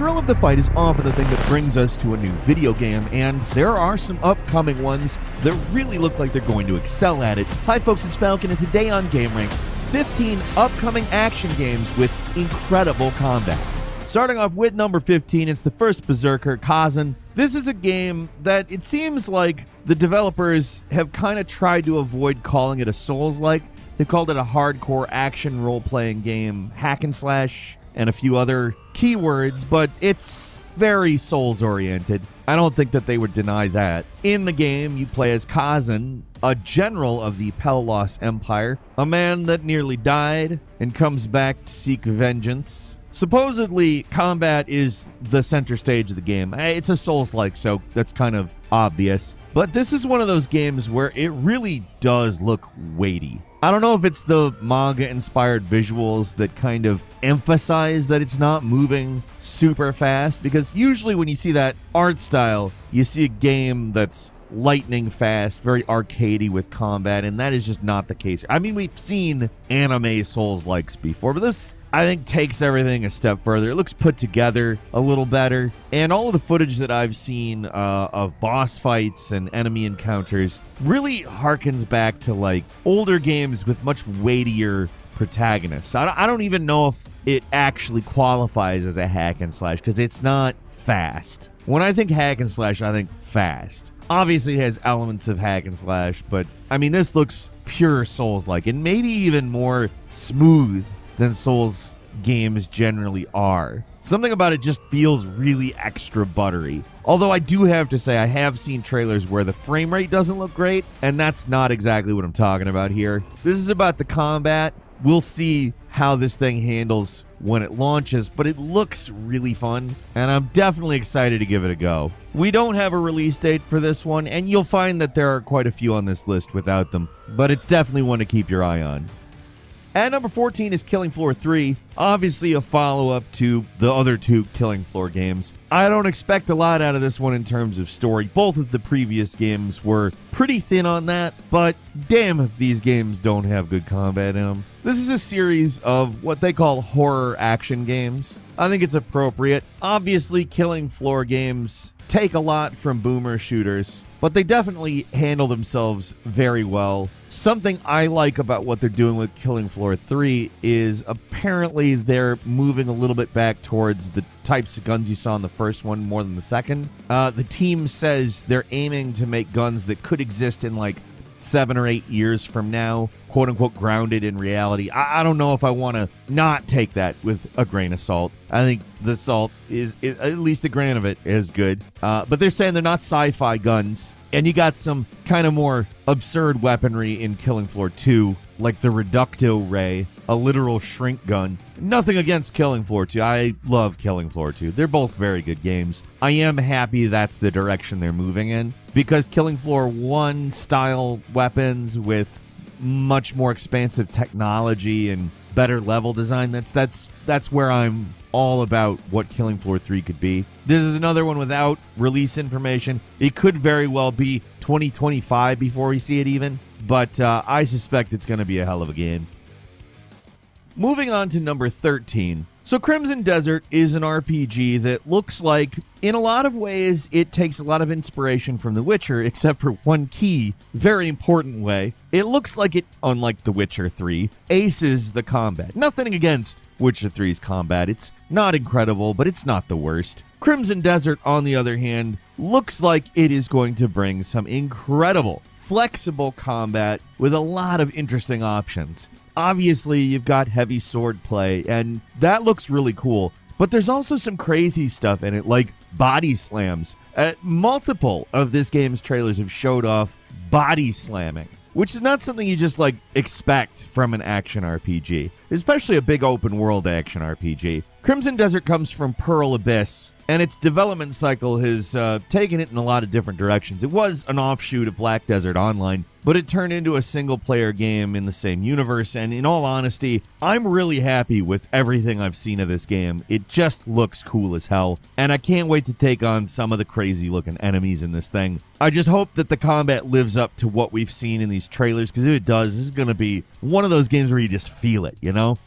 thrill of the fight is often the thing that brings us to a new video game, and there are some upcoming ones that really look like they're going to excel at it. Hi folks, it's Falcon, and today on GameRanks, 15 upcoming action games with incredible combat. Starting off with number 15, it's the first Berserker, Kazan. This is a game that it seems like the developers have kind of tried to avoid calling it a Souls-like. They called it a hardcore action role-playing game, hack and slash, and a few other keywords, but it's very Souls-oriented. I don't think that they would deny that. In the game, you play as Kazan, a general of the Pelos Empire, a man that nearly died and comes back to seek vengeance. Supposedly, combat is the center stage of the game. It's a Souls-like, so that's kind of obvious. But this is one of those games where it really does look weighty. I don't know if it's the manga-inspired visuals that kind of emphasize that it's not moving super fast, because usually when you see that art style, you see a game that's lightning fast, very arcadey with combat, and that is just not the case. I mean, we've seen anime Souls-likes before, but this, I think, takes everything a step further. It looks put together a little better, and all of the footage that I've seen of boss fights and enemy encounters really harkens back to like older games with much weightier protagonists. I don't even know if it actually qualifies as a hack and slash, because it's not fast. When I think hack and slash, I think fast. Obviously, it has elements of hack and slash, but I mean, this looks pure Souls-like, and maybe even more smooth than Souls games generally are. Something about it just feels really extra buttery. Although I do have to say, I have seen trailers where the frame rate doesn't look great, and that's not exactly what I'm talking about here. This is about the combat. We'll see how this thing handles when it launches, but it looks really fun, and I'm definitely excited to give it a go. We don't have a release date for this one, and you'll find that there are quite a few on this list without them, but it's definitely one to keep your eye on. At number 14 is Killing Floor 3, obviously a follow-up to the other two Killing Floor games. I don't expect a lot out of this one in terms of story. Both of the previous games were pretty thin on that, but damn if these games don't have good combat in them. This is a series of what they call horror action games. I think it's appropriate. Obviously, Killing Floor games take a lot from boomer shooters, but they definitely handle themselves very well. Something I like about what they're doing with Killing Floor 3 is apparently they're moving a little bit back towards the types of guns you saw in the first one more than the second. The team says they're aiming to make guns that could exist in like 7 or 8 years from now, quote unquote grounded in reality. I don't know if I want to not take that with a grain of salt. I think the salt is at least a grain of it is good. But they're saying they're not sci-fi guns. And you got some kind of more absurd weaponry in Killing Floor 2, like the Reducto Ray, a literal shrink gun. Nothing against Killing Floor 2. I love Killing Floor 2. They're both very good games. I am happy that's the direction they're moving in, because Killing Floor 1 style weapons with much more expansive technology and better level design, that's where I'm all about what Killing Floor 3 could be. This is another one without release information. It could very well be 2025 before we see it even, but I suspect it's going to be a hell of a game. Moving on to number 13. So Crimson Desert is an RPG that looks like, in a lot of ways, it takes a lot of inspiration from The Witcher, except for one key, very important way. It looks like it, unlike The Witcher 3, aces the combat. Nothing against Witcher 3's combat. It's not incredible, but it's not the worst. Crimson Desert, on the other hand, looks like it is going to bring some incredible, flexible combat with a lot of interesting options. Obviously, you've got heavy sword play, and that looks really cool. But there's also some crazy stuff in it, like body slams. Multiple of this game's trailers have showed off body slamming, which is not something you just like expect from an action RPG, especially a big open world action RPG. Crimson Desert comes from Pearl Abyss, and its development cycle has taken it in a lot of different directions. It was an offshoot of Black Desert Online, but it turned into a single-player game in the same universe, and in all honesty, I'm really happy with everything I've seen of this game. It just looks cool as hell, and I can't wait to take on some of the crazy-looking enemies in this thing. I just hope that the combat lives up to what we've seen in these trailers, because if it does, this is going to be one of those games where you just feel it, you know?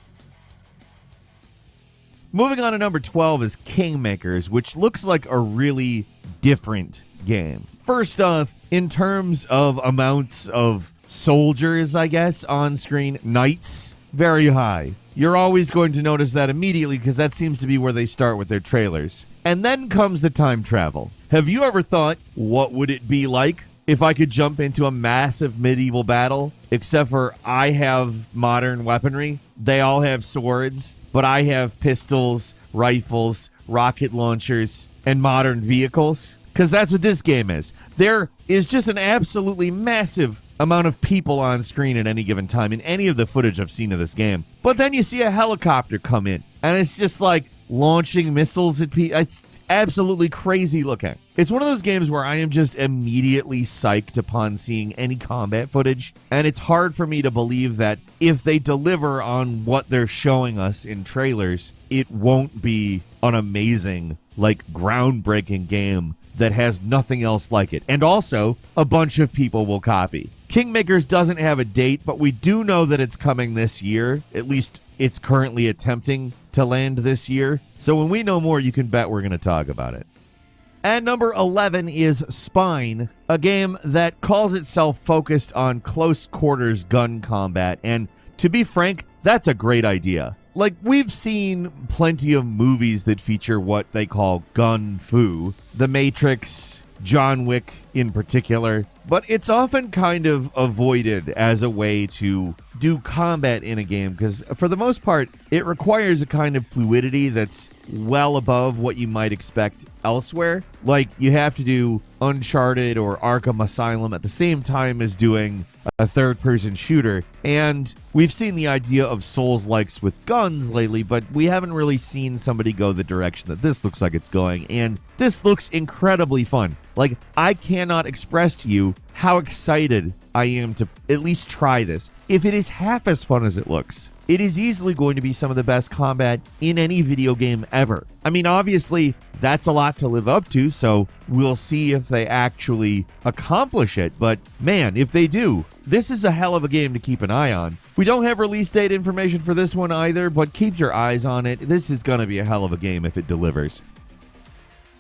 Moving on to number 12 is Kingmakers, which looks like a really different game. First off, in terms of amounts of soldiers, I guess, on screen, knights, very high. You're always going to notice that immediately because that seems to be where they start with their trailers. And then comes the time travel. Have you ever thought, what would it be like if I could jump into a massive medieval battle, except for I have modern weaponry? They all have swords, but I have pistols, rifles, rocket launchers, and modern vehicles. Because that's what this game is. There is just an absolutely massive amount of people on screen at any given time in any of the footage I've seen of this game. But then you see a helicopter come in, and it's just like launching missiles at people. It's absolutely crazy looking. It's one of those games where I am just immediately psyched upon seeing any combat footage, and it's hard for me to believe that if they deliver on what they're showing us in trailers, it won't be an amazing, like, groundbreaking game that has nothing else like it. And also, a bunch of people will copy. Kingmakers doesn't have a date, but we do know that it's coming this year. At least it's currently attempting to land this year. So when we know more, you can bet we're going to talk about it. And number 11 is Spine, a game that calls itself focused on close quarters gun combat. And to be frank, that's a great idea. Like, we've seen plenty of movies that feature what they call gun fu, The Matrix, John Wick in particular, but it's often kind of avoided as a way to do combat in a game because, for the most part, it requires a kind of fluidity that's well above what you might expect elsewhere. Like, you have to do Uncharted or Arkham Asylum at the same time as doing a third-person shooter, and we've seen the idea of Souls-likes with guns lately, but we haven't really seen somebody go the direction that this looks like it's going, and this looks incredibly fun. Like, I cannot express to you how excited I am to at least try this. If it is half as fun as it looks, it is easily going to be some of the best combat in any video game ever. I mean, obviously, that's a lot to live up to, so we'll see if they actually accomplish it. But man, if they do, this is a hell of a game to keep an eye on. We don't have release date information for this one either, but keep your eyes on it. This is going to be a hell of a game if it delivers.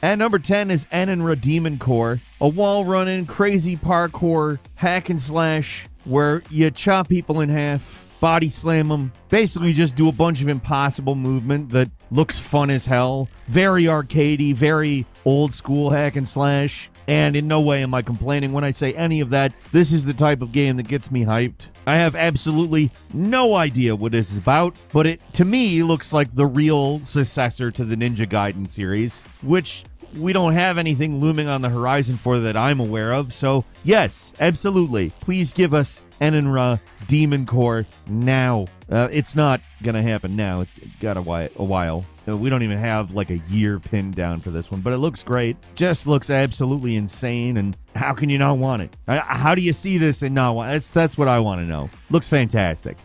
And number 10 is Enenra Demon Core, a wall-running, crazy parkour hack and slash where you chop people in half, body slam them, basically just do a bunch of impossible movement that looks fun as hell. Very arcadey, very old school hack and slash. And in no way am I complaining when I say any of that. This is the type of game that gets me hyped. I have absolutely no idea what this is about, but it, to me, looks like the real successor to the Ninja Gaiden series, which we don't have anything looming on the horizon for that I'm aware of. So yes, absolutely. Please give us Enenra Demon Core now. It's not going to happen now. It's got a while. We don't even have like a year pinned down for this one, but it looks great. Just looks absolutely insane. And how can you not want it? How do you see this and not want it? That's what I want to know. Looks fantastic.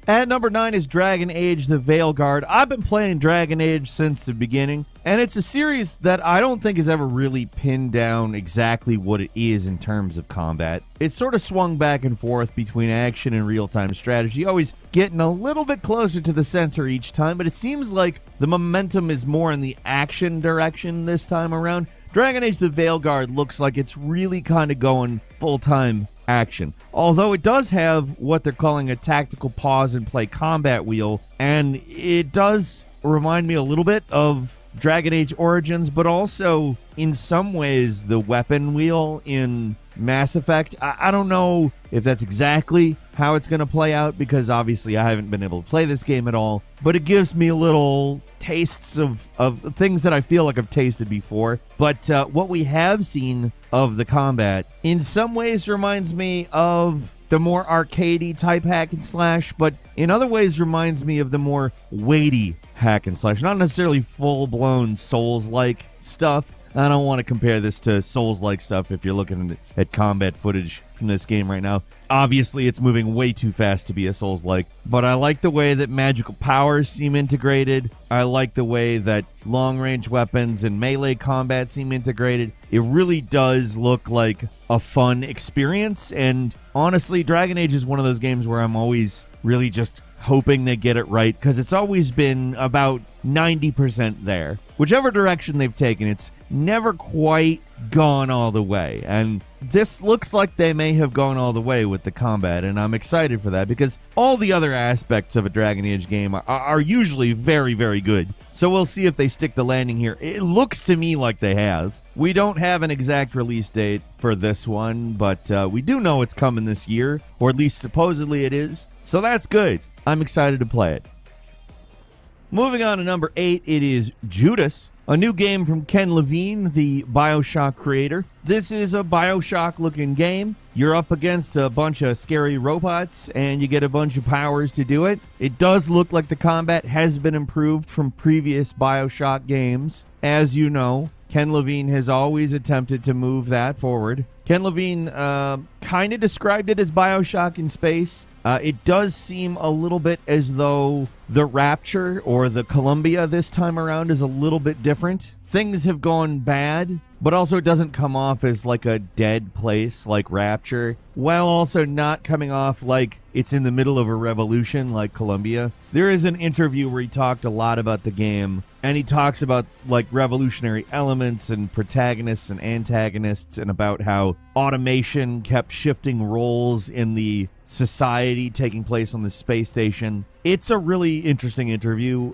At number 9 is Dragon Age the Veilguard. I've been playing Dragon Age since the beginning, and it's a series that I don't think has ever really pinned down exactly what it is in terms of combat. It's sort of swung back and forth between action and real-time strategy, always getting a little bit closer to the center each time, but it seems like the momentum is more in the action direction this time around. Dragon Age the Veilguard looks like it's really kind of going full-time action. Although it does have what they're calling a tactical pause and play combat wheel, and it does remind me a little bit of Dragon Age Origins, but also in some ways the weapon wheel in Mass Effect. I don't know if that's exactly how it's going to play out because obviously I haven't been able to play this game at all, but it gives me little tastes of things that I feel like I've tasted before. But what we have seen of the combat in some ways reminds me of the more arcadey type hack and slash, but in other ways reminds me of the more weighty hack and slash. Not necessarily full-blown Souls-like stuff. I don't want to compare this to Souls-like stuff if you're looking at combat footage from this game right now. Obviously, it's moving way too fast to be a Souls-like, but I like the way that magical powers seem integrated. I like the way that long-range weapons and melee combat seem integrated. It really does look like a fun experience, and honestly, Dragon Age is one of those games where I'm always really just hoping they get it right, because it's always been about 90% there. Whichever direction they've taken, it's never quite gone all the way. And this looks like they may have gone all the way with the combat, and I'm excited for that because all the other aspects of a Dragon Age game are usually very, very good. So we'll see if they stick the landing here. It looks to me like they have. We don't have an exact release date for this one, but we do know it's coming this year, or at least supposedly it is. So that's good. I'm excited to play it. Moving on to number 8, it is Judas, a new game from Ken Levine, the BioShock creator. This is a BioShock-looking game. You're up against a bunch of scary robots, and you get a bunch of powers to do it. It does look like the combat has been improved from previous BioShock games. As you know, Ken Levine has always attempted to move that forward. Ken Levine kind of described it as BioShock in space. It does seem a little bit as though the Rapture or the Columbia this time around is a little bit different. Things have gone bad, but also it doesn't come off as like a dead place like Rapture, while also not coming off like it's in the middle of a revolution like Columbia. There is an interview where he talked a lot about the game, and he talks about like revolutionary elements and protagonists and antagonists, and about how automation kept shifting roles in the society taking place on the space station. It's a really interesting interview.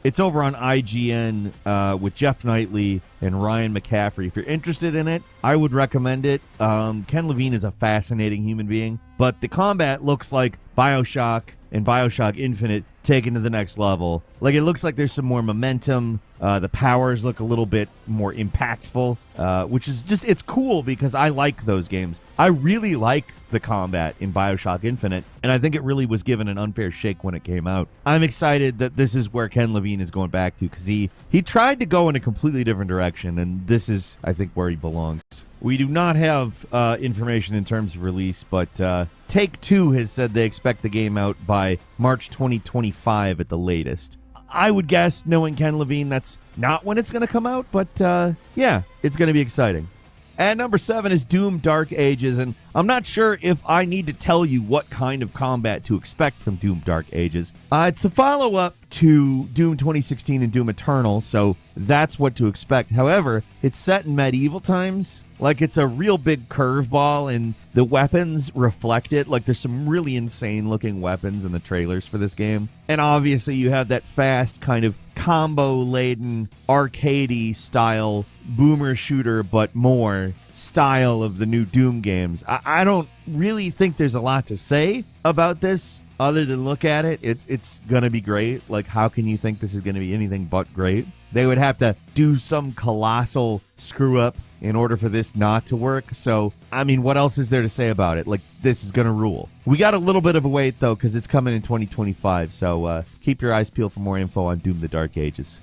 It's over on IGN with Jeff Knightley and Ryan McCaffrey. If you're interested in it, I would recommend it. Ken Levine is a fascinating human being, but the combat looks like BioShock and BioShock Infinite taken to the next level. Like, it looks like there's some more momentum. The powers look a little bit more impactful, which is just, it's cool because I like those games. I really like the combat in BioShock Infinite, and I think it really was given an unfair shake when it came out. I'm excited that this is where Ken Levine is going back to, because he tried to go in a completely different direction, and this is, I think, where he belongs. We do not have information in terms of release, but Take-Two has said they expect the game out by March 2025 at the latest. I would guess, knowing Ken Levine, that's not when it's going to come out, but yeah, it's going to be exciting. And number 7 is Doom Dark Ages, and I'm not sure if I need to tell you what kind of combat to expect from Doom Dark Ages. It's a follow-up to Doom 2016 and Doom Eternal, so that's what to expect. However, it's set in medieval times. Like, it's a real big curveball, and the weapons reflect it. Like, there's some really insane-looking weapons in the trailers for this game. And obviously, you have that fast, kind of combo-laden, arcade-y style boomer shooter, but more style of the new Doom games. I don't really think there's a lot to say about this other than look at it. It's gonna be great. Like, how can you think this is gonna be anything but great? They would have to do some colossal screw-up in order for this not to work. So, I mean, what else is there to say about it? Like, this is gonna rule. We got a little bit of a wait, though, because it's coming in 2025. So keep your eyes peeled for more info on Doom the Dark Ages.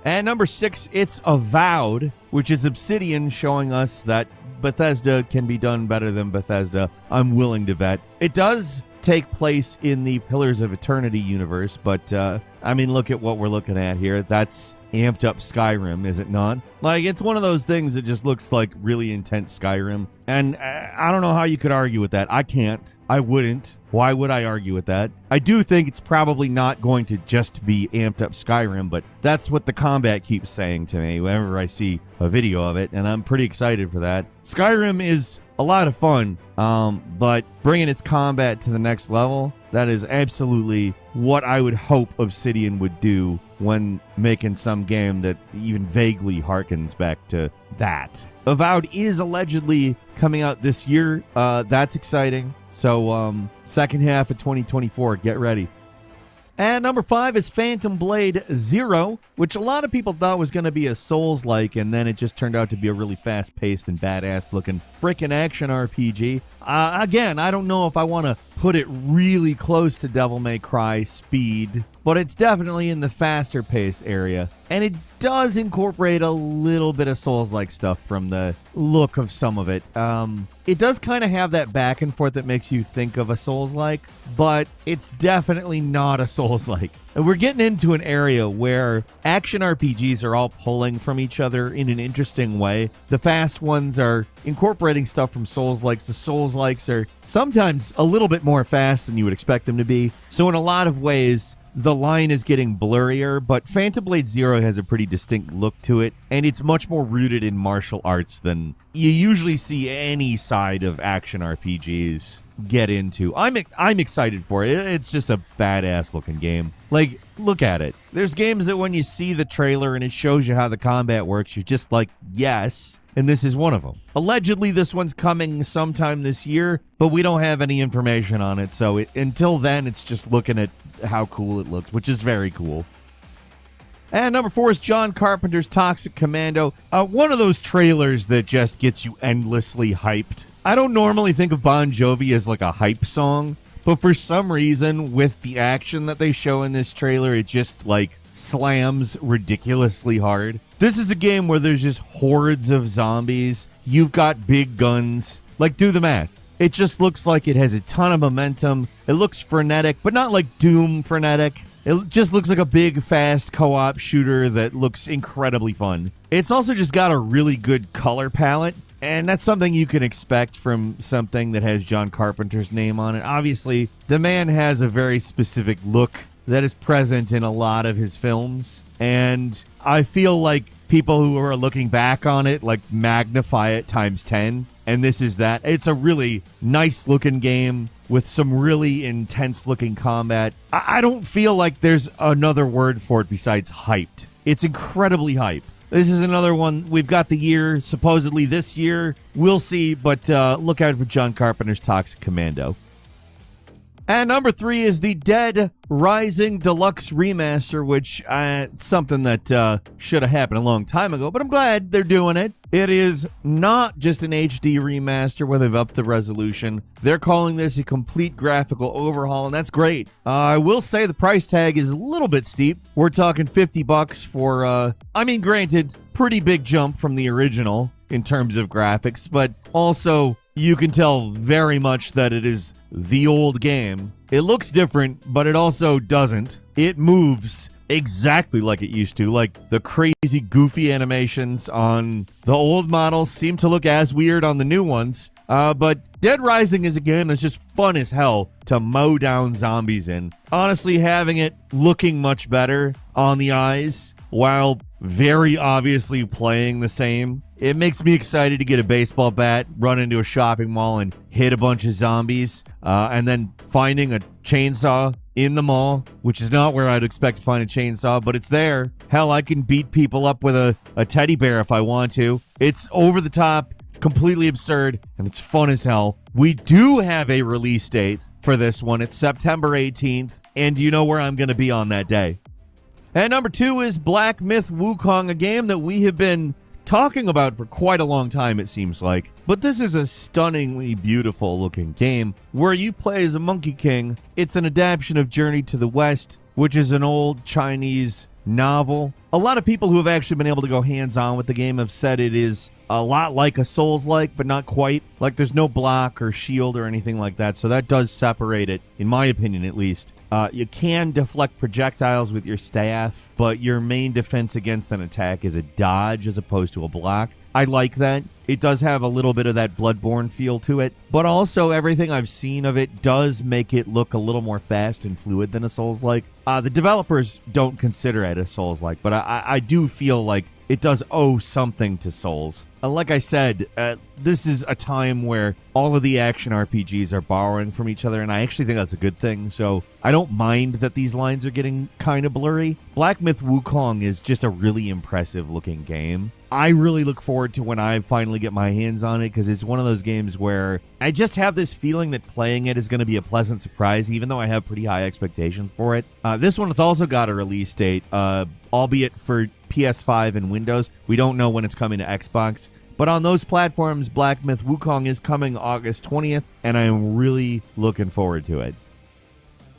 And number 6, it's Avowed, which is Obsidian showing us that Bethesda can be done better than Bethesda. I'm willing to bet. It does take place in the Pillars of Eternity universe, but I mean, look at what we're looking at here. That's amped up Skyrim, is it not? Like, it's one of those things that just looks like really intense Skyrim, and I don't know how you could argue with that. I can't. I wouldn't. Why would I argue with that? I do think it's probably not going to just be amped up Skyrim, but that's what the combat keeps saying to me whenever I see a video of it, and I'm pretty excited for that. Skyrim is a lot of fun, but bringing its combat to the next level, that is absolutely what I would hope Obsidian would do when making some game that even vaguely harkens back to that. Avowed is allegedly coming out this year. That's exciting. So, second half of 2024, get ready. And number 5 is Phantom Blade Zero, which a lot of people thought was going to be a Souls-like, and then it just turned out to be a really fast-paced and badass-looking frickin' action RPG. Again, I don't know if I want to put it really close to Devil May Cry speed, but it's definitely in the faster-paced area. And it does incorporate a little bit of Souls-like stuff from the look of some of it. It does kind of have that back and forth that makes you think of a Souls-like, but it's definitely not a Souls-like. we're getting into an area where action RPGs are all pulling from each other in an interesting way. The fast ones are incorporating stuff from Souls-likes. The Souls-likes are sometimes a little bit more fast than you would expect them to be. So in a lot of ways, the line is getting blurrier, but Phantom Blade Zero has a pretty distinct look to it, and it's much more rooted in martial arts than you usually see any side of action RPGs get into. I'm excited for it. It's just a badass looking game. Like, look at it. There's games that when you see the trailer and it shows you how the combat works, you're just like, yes. And this is one of them. Allegedly, this one's coming sometime this year, but we don't have any information on it. So until then, it's just looking at how cool it looks, which is very cool. And number 4 is John Carpenter's Toxic Commando. One of those trailers that just gets you endlessly hyped. I don't normally think of Bon Jovi as like a hype song, but for some reason, with the action that they show in this trailer, it just like slams ridiculously hard. This is a game where there's just hordes of zombies. You've got big guns. Like, do the math. It just looks like it has a ton of momentum. It looks frenetic, but not like Doom frenetic. It just looks like a big, fast co-op shooter that looks incredibly fun. It's also just got a really good color palette, and that's something you can expect from something that has John Carpenter's name on it. Obviously, the man has a very specific look that is present in a lot of his films, and I feel like people who are looking back on it like magnify it times 10, and this is that. It's a really nice looking game with some really intense looking combat. I don't feel like there's another word for it besides hyped. It's incredibly hype. This is another one. We've got the year, supposedly this year. We'll see, but look out for John Carpenter's Toxic Commando. And number 3 is the Dead Rising Deluxe Remaster, which something that should have happened a long time ago, but I'm glad they're doing it. It is not just an HD remaster where they've upped the resolution. They're calling this a complete graphical overhaul, and that's great. I will say the price tag is a little bit steep. We're talking $50 for, granted, pretty big jump from the original in terms of graphics, but also you can tell very much that it is the old game. It looks different, but it also doesn't. It moves exactly like it used to. Like, the crazy, goofy animations on the old models seem to look as weird on the new ones. But Dead Rising is a game that's just fun as hell to mow down zombies in. Honestly, having it looking much better on the eyes while very obviously playing the same, it makes me excited to get a baseball bat, run into a shopping mall, and hit a bunch of zombies, and then finding a chainsaw in the mall, which is not where I'd expect to find a chainsaw, but it's there. Hell, I can beat people up with a teddy bear if I want to. It's over the top, it's completely absurd, and it's fun as hell. We do have a release date for this one. It's September 18th, and you know where I'm going to be on that day. And number 2 is Black Myth Wukong, a game that we have been talking about for quite a long time, it seems like. But this is a stunningly beautiful looking game where you play as a Monkey King. It's an adaptation of Journey to the West, which is an old Chinese novel. A lot of people who have actually been able to go hands-on with the game have said it is a lot like a Souls-like, but not quite. Like, there's no block or shield or anything like that, so that does separate it, in my opinion at least. You can deflect projectiles with your staff, but your main defense against an attack is a dodge as opposed to a block. I like that. It does have a little bit of that Bloodborne feel to it, but also everything I've seen of it does make it look a little more fast and fluid than a Souls-like. The developers don't consider it a Souls-like, but I do feel like it does owe something to Souls. Like I said, this is a time where all of the action RPGs are borrowing from each other, and I actually think that's a good thing, so I don't mind that these lines are getting kind of blurry. Black Myth Wukong is just a really impressive looking game. I really look forward to when I finally get my hands on it, because it's one of those games where I just have this feeling that playing it is going to be a pleasant surprise, even though I have pretty high expectations for it. This one has also got a release date, albeit for PS5 and Windows. We don't know when it's coming to Xbox. But on those platforms, Black Myth Wukong is coming August 20th, and I am really looking forward to it.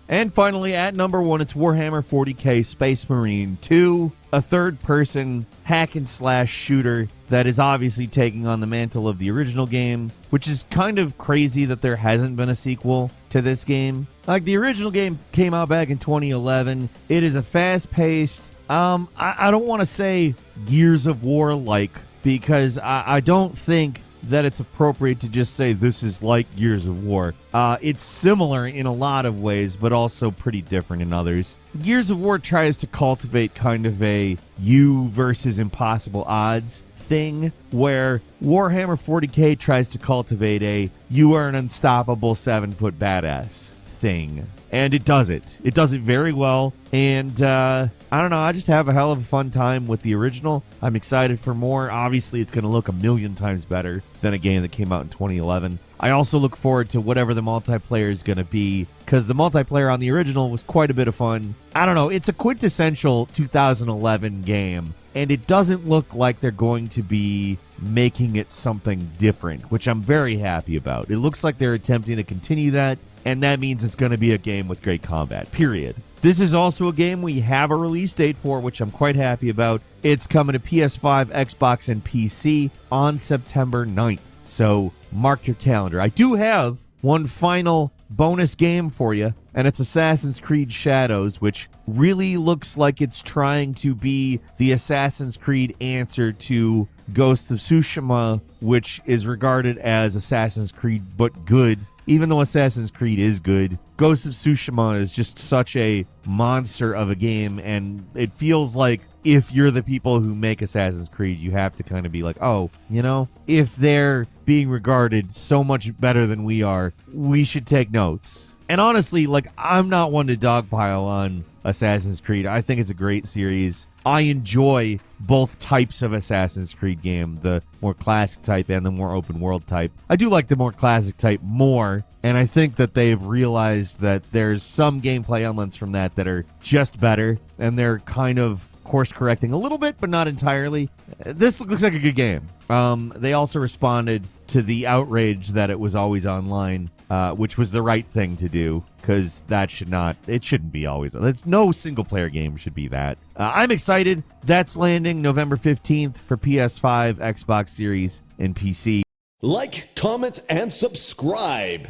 And finally, at number 1, it's Warhammer 40k Space Marine 2, a third-person hack-and-slash shooter that is obviously taking on the mantle of the original game, which is kind of crazy that there hasn't been a sequel to this game. Like, the original game came out back in 2011. It is a fast-paced, I don't want to say Gears of War-like, because I don't think that it's appropriate to just say this is like Gears of War. It's similar in a lot of ways, but also pretty different in others. Gears of War tries to cultivate kind of a you versus impossible odds thing, where Warhammer 40K tries to cultivate a you are an unstoppable 7-foot badass thing. And it does it. It does it very well. And I don't know, I just have a hell of a fun time with the original. I'm excited for more. Obviously, it's going to look a million times better than a game that came out in 2011. I also look forward to whatever the multiplayer is going to be, because the multiplayer on the original was quite a bit of fun. I don't know, it's a quintessential 2011 game, and it doesn't look like they're going to be making it something different, which I'm very happy about. It looks like they're attempting to continue that, and that means it's going to be a game with great combat, period. This is also a game we have a release date for, which I'm quite happy about. It's coming to PS5, Xbox, and PC on September 9th. So mark your calendar. I do have one final bonus game for you, and it's Assassin's Creed Shadows, which really looks like it's trying to be the Assassin's Creed answer to Ghost of Tsushima, which is regarded as Assassin's Creed but good. Even though Assassin's Creed is good, Ghost of Tsushima is just such a monster of a game, and it feels like if you're the people who make Assassin's Creed, you have to kind of be like, oh, you know, if they're being regarded so much better than we are, we should take notes. And honestly, like, I'm not one to dogpile on Assassin's Creed. I think it's a great series. I enjoy both types of Assassin's Creed game, the more classic type and the more open world type. I do like the more classic type more, and I think that they've realized that there's some gameplay elements from that are just better, and they're kind of course correcting a little bit, but not entirely. This looks like a good game. They also responded to the outrage that it was always online, which was the right thing to do, because it shouldn't be always. No single player game should be that. I'm excited. That's landing November 15th for PS5, Xbox Series, and PC. Like, comment, and subscribe.